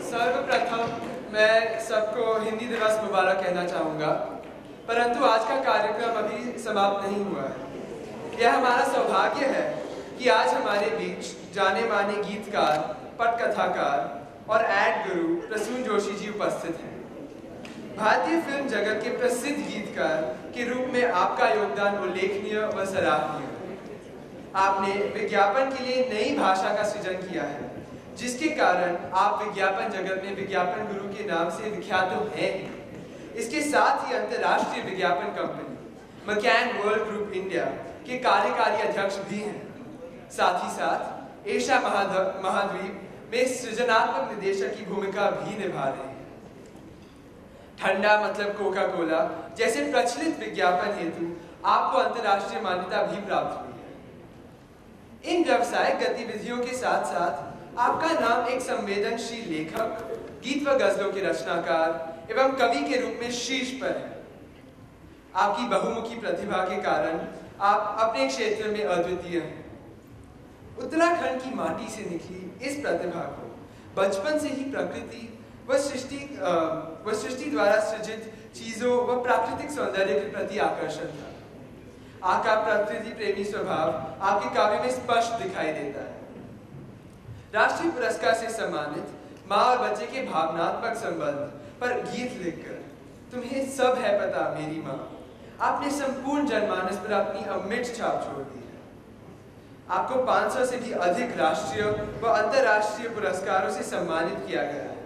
सर्वप्रथम मैं सबको हिंदी दिवस मुबारक कहना चाहूँगा, परंतु आज का कार्यक्रम अभी समाप्त नहीं हुआ है। यह हमारा सौभाग्य है कि आज हमारे बीच जाने माने गीतकार, पटकथाकार और एड गुरु प्रसून जोशी जी उपस्थित हैं। भारतीय फिल्म जगत के प्रसिद्ध गीतकार के रूप में आपका योगदान उल्लेखनीय व सराहनीय है। आपने विज्ञापन के लिए नई भाषा का सृजन किया है, जिसके कारण आप विज्ञापन जगत में विज्ञापन गुरु के नाम से विख्यात तो हैं। इसके साथ ही अंतर्राष्ट्रीय विज्ञापन company McCann world group India के कार्यकारी अध्यक्ष भी हैं। साथ ही साथ एशिया महाद्वीप में सृजनात्मक निदेशक की भूमिका भी निभा रहे हैं। ठंडा मतलब कोका कोला जैसे प्रचलित विज्ञापन हेतु आपको अंतर्राष्ट्रीय मान्यता भी प्राप्त हुई है। इन व्यावसायिक गतिविधियों के साथ साथ आपका नाम एक संवेदनशील लेखक, गीत व गजलों के रचनाकार एवं कवि के रूप में शीर्ष पर है। आपकी बहुमुखी प्रतिभा के कारण आप अपने क्षेत्र में अद्वितीय हैं। उत्तराखंड की माटी से निकली इस प्रतिभा को बचपन से ही प्रकृति व सृष्टि द्वारा सृजित चीजों व प्राकृतिक सौंदर्य के प्रति आकर्षण था। आपका प्रकृति प्रेमी स्वभाव आपके काव्य में स्पष्ट दिखाई देता है। राष्ट्रीय पुरस्कार से सम्मानित माँ और बच्चे के भावनात्मक संबंध पर गीत लिखकर तुम्हें सब है पता मेरी माँ, आपने संपूर्ण जनमानस पर अपनी अमिट छाप छोड़ दी है। आपको 500 से भी अधिक राष्ट्रीय व अंतर्राष्ट्रीय पुरस्कारों से सम्मानित किया गया है।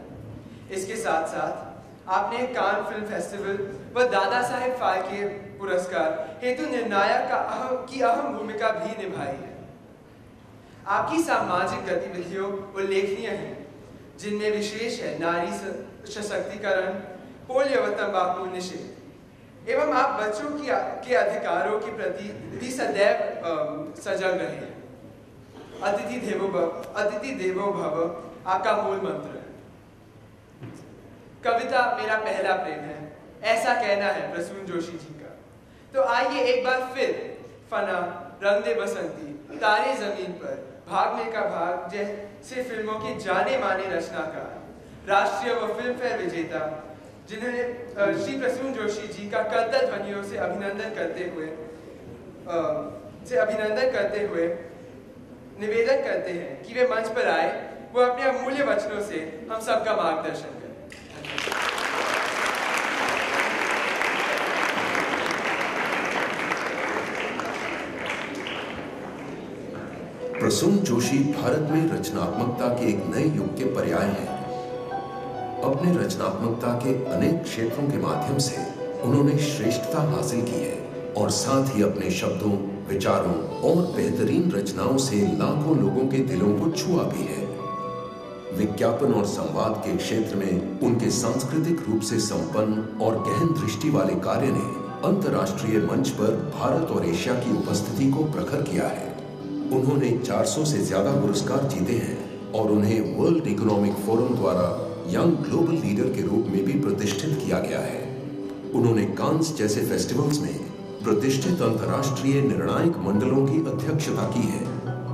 इसके साथ साथ आपने कान फिल्म फेस्टिवल व दादा साहेब फाल्के पुरस्कार हेतु निर्णायक की अहम भूमिका भी निभाई है। आपकी सामाजिक गतिविधियों उल्लेखनीय हैं, जिनमें विशेष है नारी सशक्तिकरण, पोलियो व तंबाकू निषेध एवं आप बच्चों के अधिकारों के प्रति भी सदैव सजग रहे हैं। अतिथि देवो भव आपका मूल मंत्र है। कविता मेरा पहला प्रेम है, ऐसा कहना है प्रसून जोशी जी का। तो आइए एक बार फिर फना, रंग दे बसंती, तारे जमीन पर, भागने का भाग जैसे फिल्मों के जाने माने रचनाकार, राष्ट्रीय व फिल्म फेयर विजेता, जिन्होंने श्री प्रसून जोशी जी का करतल ध्वनियों से अभिनंदन करते हुए निवेदन करते हैं कि वे मंच पर आए, वो अपने अमूल्य वचनों से हम सबका मार्गदर्शन करें। प्रसून जोशी भारत में रचनात्मकता के एक नए युग के पर्याय हैं। अपने रचनात्मकता के अनेक क्षेत्रों के माध्यम से उन्होंने श्रेष्ठता हासिल की है और साथ ही अपने शब्दों, विचारों और बेहतरीन रचनाओं से लाखों लोगों के दिलों को छुआ भी है। विज्ञापन और संवाद के क्षेत्र में उनके सांस्कृतिक रूप से संपन्न और गहन दृष्टि वाले कार्य ने अंतर्राष्ट्रीय मंच पर भारत और एशिया की उपस्थिति को प्रखर किया है। उन्होंने 400 से ज्यादा पुरस्कार जीते हैं और उन्हें वर्ल्ड इकोनॉमिक फोरम द्वारा यंग ग्लोबल लीडर के रूप में भी प्रतिष्ठित किया गया है। उन्होंने कांस जैसे फेस्टिवल्स में प्रतिष्ठित अंतर्राष्ट्रीय निर्णायक मंडलों की अध्यक्षता की है,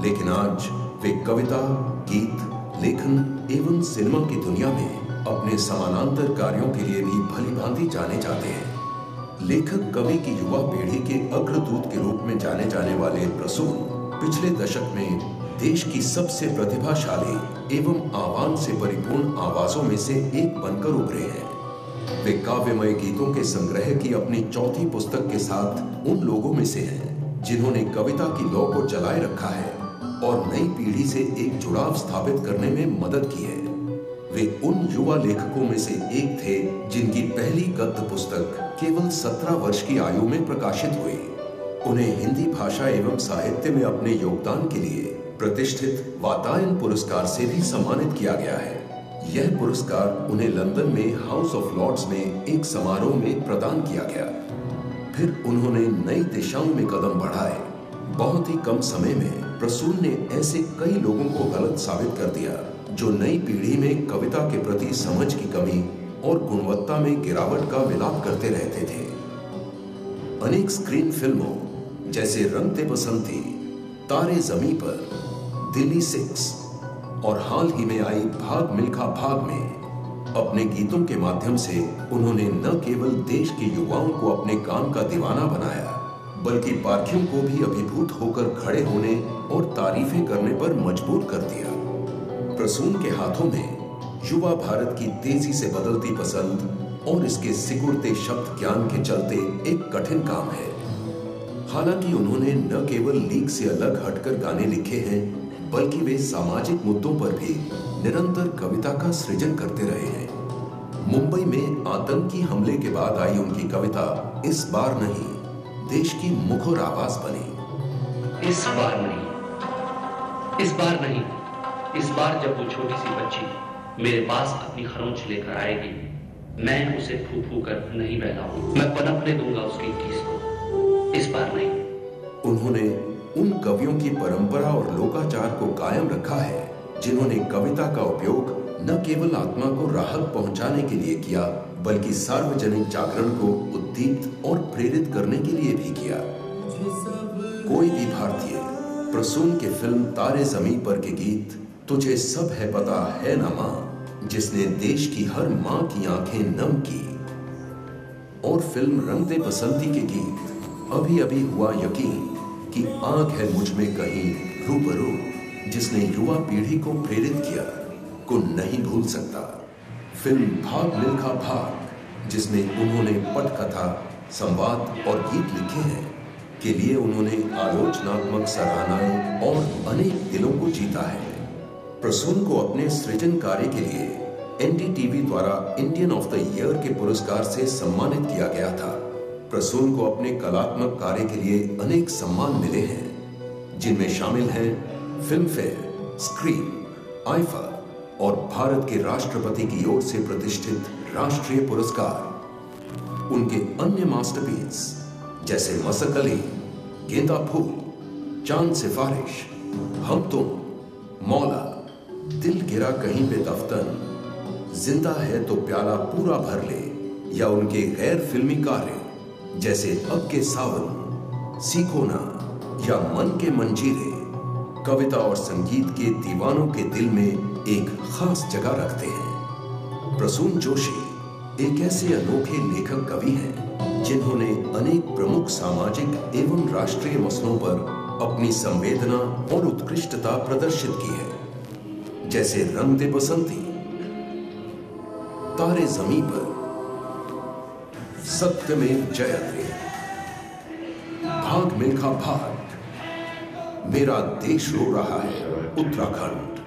लेकिन आज वे कविता, गीत, लेखन एवं सिनेमा की दुनिया में अपने समानांतर कार्यों के लिए भी भलीभांति जाने जाते हैं। लेखक कवि की युवा पीढ़ी के अग्रदूत के रूप में जाने जाने वाले प्रसून पिछले दशक में देश की सबसे प्रतिभाशाली एवं आह्वान से परिपूर्ण आवाजों में से एक बनकर उभरे हैं। वे काव्यमय गीतों के संग्रह की अपनी चौथी पुस्तक के साथ उन लोगों में से हैं जिन्होंने कविता की लौ को जलाए रखा है और नई पीढ़ी से एक जुड़ाव स्थापित करने में मदद की है। वे उन युवा लेखकों में से एक थे जिनकी पहली गद्य पुस्तक केवल 17 वर्ष की आयु में प्रकाशित हुई। उन्हें हिंदी भाषा एवं साहित्य में अपने योगदान के लिए प्रतिष्ठित वातायन पुरस्कार से भी सम्मानित किया गया है। यह पुरस्कार उन्हें लंदन में हाउस ऑफ लॉर्ड्स में एक समारोह में प्रदान किया गया। फिर उन्होंने नई दिशाओं में कदम बढ़ाए। बहुत ही कम समय में प्रसून ने ऐसे कई लोगों को गलत साबित कर दिया जो नई पीढ़ी में कविता के प्रति समझ की कमी और गुणवत्ता में गिरावट का विलाप करते रहते थे। अनेक स्क्रीन फिल्मों जैसे रंग दे बसंती, तारे जमीन पर, दिल्ली 6, और हाल ही में आई भाग मिल्खा भाग में अपने गीतों के माध्यम से उन्होंने न केवल देश के युवाओं को अपने काम का दीवाना बनाया, बल्कि पारखियों को भी अभिभूत होकर खड़े होने और तारीफें करने पर मजबूर कर दिया। प्रसून के हाथों में युवा भारत की तेजी से बदलती पसंद और इसके सिकुड़ते शब्द ज्ञान के चलते एक कठिन काम है। हालांकि उन्होंने न केवल लीग से अलग हटकर गाने लिखे हैं, बल्कि वे सामाजिक मुद्दों पर भी निरंतर कविता का सृजन करते रहे हैं। मुंबई में आतंकी हमले के बाद आई उनकी कविता इस बार नहीं देश की मुखर आवाज बनी। इस बार नहीं, इस बार नहीं, इस बार जब वो छोटी सी बच्ची मेरे पास अपनी खरोंच लेकर आएगी, मैं उसे फू फू कर नहीं बहलाऊंगा, मैं पनपने दूंगा उसकी कीस को। इस बार नहीं। उन्होंने उन कवियों की परंपरा और लोकाचार को कायम रखा है जिन्होंने कविता का उपयोग न केवल आत्मा को राहत पहुंचाने के लिए किया, बल्कि सार्वजनिक जागरण को उद्दीप्त और प्रेरित करने के लिए भी किया। कोई भी भारतीय प्रसून के फिल्म तारे ज़मीं पर के गीत तुझे सब है पता है ना मां, जिसने देश की हर मां की आंखें नम की, और फिल्म रंग दे बसंती के गीत अभी अभी हुआ यकीन कि आंख है मुझ में कहीं रूबरू, जिसने युवा पीढ़ी को प्रेरित किया, को नहीं भूल सकता। फिल्म भाग मिल्खा भाग, जिसमें उन्होंने पटकथा, संवाद और गीत लिखे हैं, के लिए उन्होंने आलोचनात्मक सराहनाएं और अनेक दिलों को जीता है। प्रसून को अपने सृजन कार्य के लिए एनडीटीवी द्वारा इंडियन ऑफ द ईयर के पुरस्कार से सम्मानित किया गया था। प्रसून को अपने कलात्मक कार्य के लिए अनेक सम्मान मिले हैं, जिनमें शामिल हैं फिल्म फेयर, स्क्रीन, आईफा और भारत के राष्ट्रपति की ओर से प्रतिष्ठित राष्ट्रीय पुरस्कार। उनके अन्य मास्टरपीस जैसे मसक अली, गेंदा फूल, चांद सिफारिश, हम तुम, मौला, दिल गिरा कहीं पे दफ्तन, जिंदा है तो प्याला पूरा भर ले, या उनके गैर फिल्मी कार्य जैसे अब के सावन, सीखो ना या मन के मंजीरे कविता और संगीत के दीवानों के दिल में एक खास जगह रखते हैं। प्रसून जोशी एक ऐसे अनोखे लेखक कवि हैं जिन्होंने अनेक प्रमुख सामाजिक एवं राष्ट्रीय मसलों पर अपनी संवेदना और उत्कृष्टता प्रदर्शित की है, जैसे रंग दे बसंती, तारे ज़मीं पर, सत्यमेव जयते, भाग मिल्खा भाग, मेरा देश रो रहा है उत्तराखंड,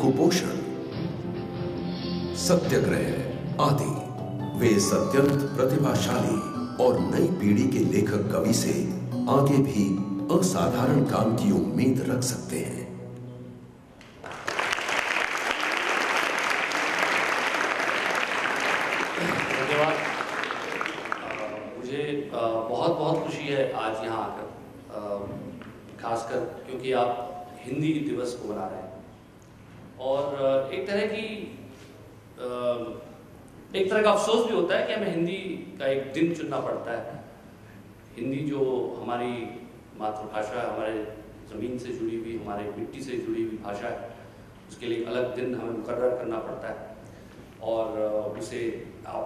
कुपोषण, सत्याग्रह आदि। वे अत्यंत प्रतिभाशाली और नई पीढ़ी के लेखक कवि से आगे भी असाधारण काम की उम्मीद रख सकते हैं। धन्यवाद। मुझे बहुत बहुत खुशी है आज यहाँ आकर, खासकर क्योंकि आप हिंदी दिवस को मना रहे हैं, और एक तरह का अफसोस भी होता है कि हमें हिंदी का एक दिन चुनना पड़ता है। हिंदी जो हमारी मातृभाषा है, हमारे ज़मीन से जुड़ी हुई, हमारे मिट्टी से जुड़ी हुई भाषा है, उसके लिए अलग दिन हमें मुकर्रर करना पड़ता है, और उसे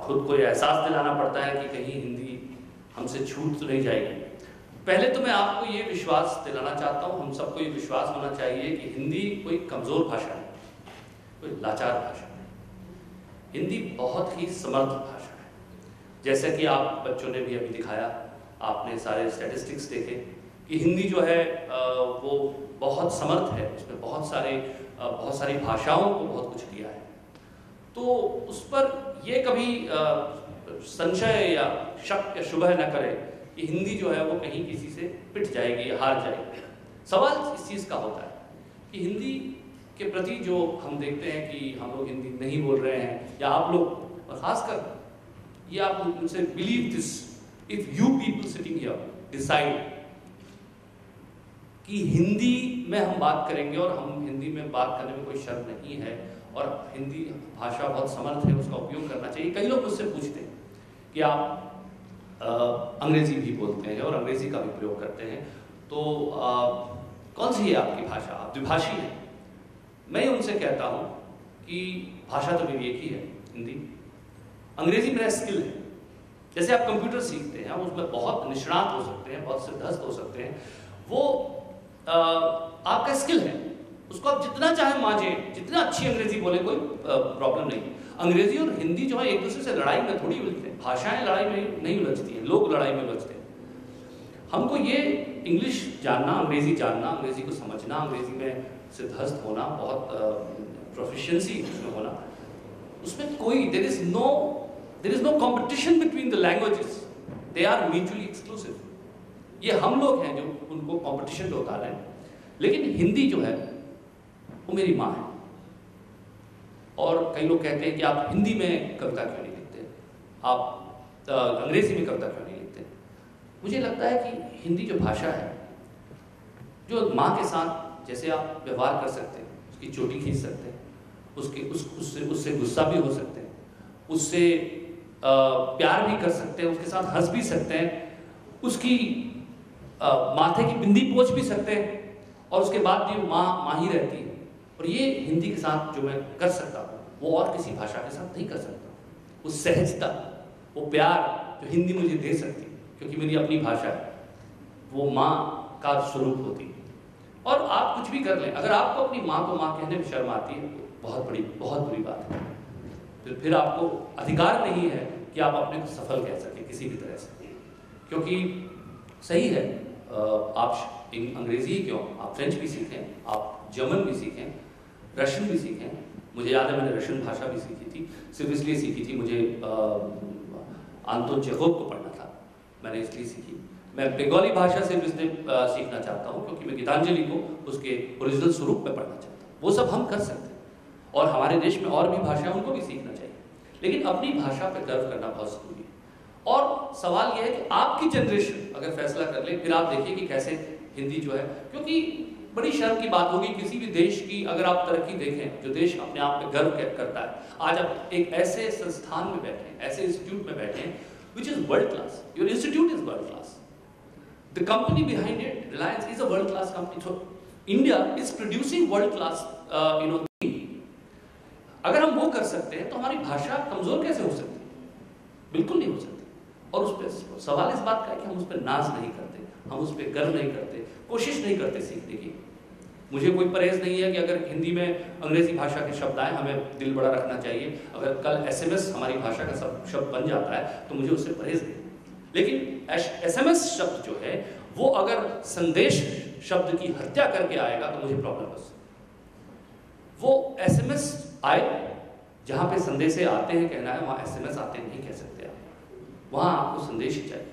खुद को ये एहसास दिलाना पड़ता है कि कहीं हिंदी हमसे छूट तो नहीं जाएगी। पहले तो मैं आपको ये विश्वास दिलाना चाहता हूँ, हम सबको ये विश्वास होना चाहिए कि हिंदी कोई कमज़ोर भाषा है, कोई लाचार भाषा है। हिंदी बहुत ही समर्थ भाषा है। जैसा कि आप बच्चों ने भी अभी दिखाया, आपने सारे स्टैटिस्टिक्स देखे कि हिंदी जो है वो बहुत समर्थ है, उसमें बहुत सारी भाषाओं को बहुत कुछ दिया है। तो उस पर ये कभी संशय या शक या शुबह न करे कि हिंदी जो है वो कहीं किसी से पिट जाएगी या हार जाएगी। सवाल इस चीज़ का होता है कि हिंदी के प्रति जो हम देखते हैं कि हम लोग हिंदी नहीं बोल रहे हैं, या आप लोग, और खासकर ये आप मुझसे believe this, if you people sitting here decide कि हिंदी में हम बात करेंगे, और हम हिंदी में बात करने में कोई शर्म नहीं है, और हिंदी भाषा बहुत समर्थ है, उसका उपयोग करना चाहिए। कई लोग मुझसे पूछते हैं कि आप अंग्रेजी भी बोलते हैं और अंग्रेजी का भी प्रयोग करते हैं, तो कौन सी है आपकी भाषा? आप द्विभाषी हैं। मैं उनसे कहता हूँ कि भाषा तो मेरी एक ही है, हिंदी। अंग्रेजी मेरा स्किल है। जैसे आप कंप्यूटर सीखते हैं, आप उसमें बहुत निष्णात हो सकते हैं, बहुत सिद्धस्त हो सकते हैं, वो आपका स्किल है। उसको आप जितना चाहे मांझें, जितना अच्छी अंग्रेजी बोले, कोई प्रॉब्लम नहीं। अंग्रेजी और हिंदी जो है एक दूसरे से लड़ाई में थोड़ी उलझते हैं। भाषाएं लड़ाई में नहीं उलझती हैं, लोग लड़ाई में उलझते हैं। हमको ये इंग्लिश जानना, अंग्रेजी जानना, अंग्रेजी को समझना, अंग्रेजी में सिद्धस्त होना, बहुत प्रोफिशिएंसी उसमें होना, उसमें कोई there is no competition between the languages, they are mutually exclusive. ये हम लोग हैं जो उनको कंपटीशन पे उतार रहे हैं। लेकिन हिंदी जो है वो मेरी माँ है। और कई लोग कहते हैं कि आप हिंदी में कविता क्यों नहीं लिखते, आप अंग्रेजी में कविता क्यों नहीं लिखते। मुझे लगता है कि हिंदी जो भाषा है, जो माँ के साथ जैसे आप व्यवहार कर सकते हैं, उसकी चोटी खींच सकते हैं, उससे गुस्सा भी हो सकते हैं, उससे प्यार भी कर सकते हैं, उसके साथ हंस भी सकते हैं, उसकी माथे की बिंदी पोंछ भी सकते हैं, और उसके बाद भी माँ ही रहती है। और ये हिंदी के साथ जो मैं कर सकता हूँ, वो और किसी भाषा के साथ नहीं कर सकता। वो सहजता, वो प्यार जो हिंदी मुझे दे सकती है, क्योंकि मेरी अपनी भाषा है, वो माँ का स्वरूप होती है। और आप कुछ भी कर लें, अगर आपको अपनी माँ को माँ कहने में शर्म आती है, तो बहुत बुरी बात है। फिर आपको अधिकार नहीं है कि आप अपने को सफल कह सकें किसी भी तरह से। क्योंकि सही है, आप अंग्रेजी ही क्यों, आप फ्रेंच भी सीखें, आप जर्मन भी सीखें, रशियन भी सीखें। मुझे याद है मैंने रशियन भाषा भी सीखी थी, सिर्फ इसलिए सीखी थी, मुझे आंतोन चेखोव को पढ़ना था, मैंने इसलिए सीखी। मैं बंगाली भाषा सिर्फ इसलिए सीखना चाहता हूँ क्योंकि मैं गीतांजलि को उसके ओरिजिनल स्वरूप में पढ़ना चाहता हूँ। वो सब हम कर सकते हैं, और हमारे देश में और भी भाषा उनको भी सीखना चाहिए। लेकिन अपनी भाषा पर गर्व करना बहुत जरूरी है। और सवाल यह है कि आपकी जनरेशन अगर फैसला कर ले, फिर आप देखिए कि कैसे हिंदी जो है, क्योंकि बड़ी शर्म की बात होगी किसी भी देश की अगर आप तरक्की देखें, जो देश अपने आप पे गर्व करता है, आज आप एक ऐसे संस्थान में बैठे हैं, ऐसे इंस्टीट्यूट में बैठे हैं which is world class. Your institute is world class. The company behind it, Reliance, is a world class company. So India is producing world class, अगर हम वो कर सकते हैं तो हमारी भाषा कमजोर कैसे हो सकती है? बिल्कुल नहीं हो सकती। और उस पर सवाल इस बात का है कि हम उस पर नाज नहीं करते, हम उस पर गर्व नहीं करते, कोशिश नहीं करते सीखने की। मुझे कोई परहेज नहीं है कि अगर हिंदी में अंग्रेजी भाषा के शब्द आए, हमें दिल बड़ा रखना चाहिए। अगर कल SMS हमारी भाषा का शब्द बन जाता है तो मुझे उससे परहेज नहीं। लेकिन SMS शब्द जो है वो अगर संदेश शब्द की हत्या करके आएगा तो मुझे प्रॉब्लम है। वो SMS आए जहां पे संदेश आते हैं, कहना है वहां SMS आते नहीं कह सकते आप। वहां आपको संदेश ही चाहिए,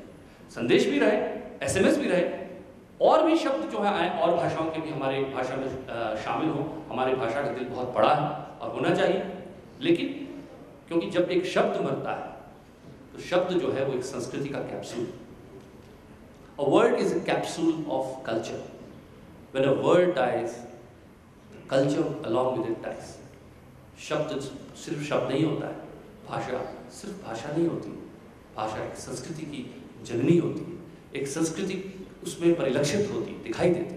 संदेश भी रहे, SMS भी रहे, और भी शब्द जो है आए, और भाषाओं के भी हमारी भाषा में शामिल हो। हमारी भाषा का दिल बहुत बड़ा है और होना चाहिए। लेकिन क्योंकि जब एक शब्द मरता है तो शब्द जो है वो एक संस्कृति का capsule, A word is a capsule of culture. When a word dies, the culture along with it dies. शब्द सिर्फ शब्द नहीं होता है, भाषा सिर्फ भाषा नहीं होती, भाषा एक संस्कृति की जननी होती है, एक संस्कृति उसमें परिलक्षित होती, दिखाई देती।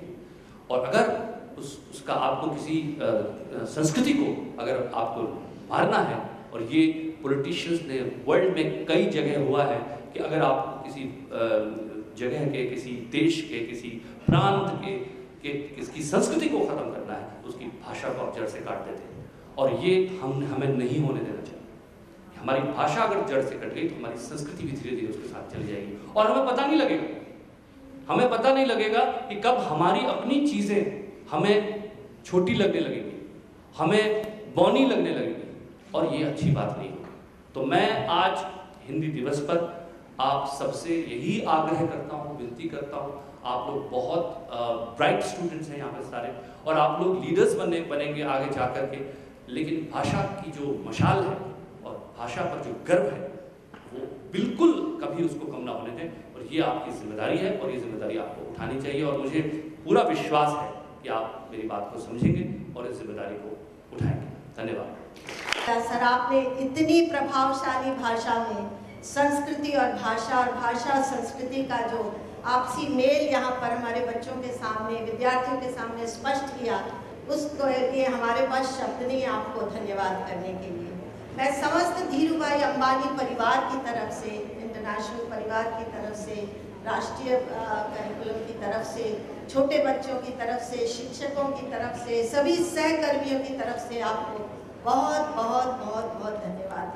और अगर उसका आपको किसी संस्कृति को अगर आपको मारना है, और ये पॉलिटिशियंस ने वर्ल्ड में कई जगह हुआ है कि अगर आपको किसी जगह के, किसी देश के, किसी प्रांत के किसी संस्कृति को खत्म करना है तो उसकी भाषा को आप जड़ से काट देते हैं। और ये हमें नहीं होने देना चाहिए। हमारी भाषा अगर जड़ से कट गई तो हमारी संस्कृति भी धीरे धीरे उसके साथ चली जाएगी, और हमें पता नहीं लगेगा। हमें पता नहीं लगेगा कि कब हमारी अपनी चीजें हमें छोटी लगने लगेंगी, हमें बौनी लगने लगेगी, और ये अच्छी बात नहीं होगी। तो मैं आज हिंदी दिवस पर आप सबसे यही आग्रह करता हूँ, विनती करता हूँ। आप लोग बहुत ब्राइट स्टूडेंट्स हैं यहाँ पे सारे, और आप लोग लीडर्स बनेंगे आगे जा कर के। लेकिन भाषा की जो मशाल है और भाषा पर जो गर्व है वो बिल्कुल कभी उसको कम ना होने दें, और ये आपकी जिम्मेदारी है, और ये जिम्मेदारी आपको उठानी चाहिए। और मुझे पूरा विश्वास है कि आप मेरी बात को समझेंगे और इस जिम्मेदारी को उठाएंगे। धन्यवाद। सर, आपने इतनी प्रभावशाली भाषा में संस्कृति और भाषा संस्कृति का जो आपसी मेल यहाँ पर हमारे बच्चों के सामने, विद्यार्थियों के सामने स्पष्ट किया, उसको लिए हमारे पास शब्द नहीं आपको धन्यवाद करने के लिए। मैं समस्त धीरूभाई अंबानी परिवार की तरफ से, इंटरनेशनल परिवार की तरफ से, राष्ट्रीय करिकुलम की तरफ से, छोटे बच्चों की तरफ से, शिक्षकों की तरफ से, सभी सहकर्मियों की तरफ से आपको बहुत बहुत बहुत बहुत धन्यवाद।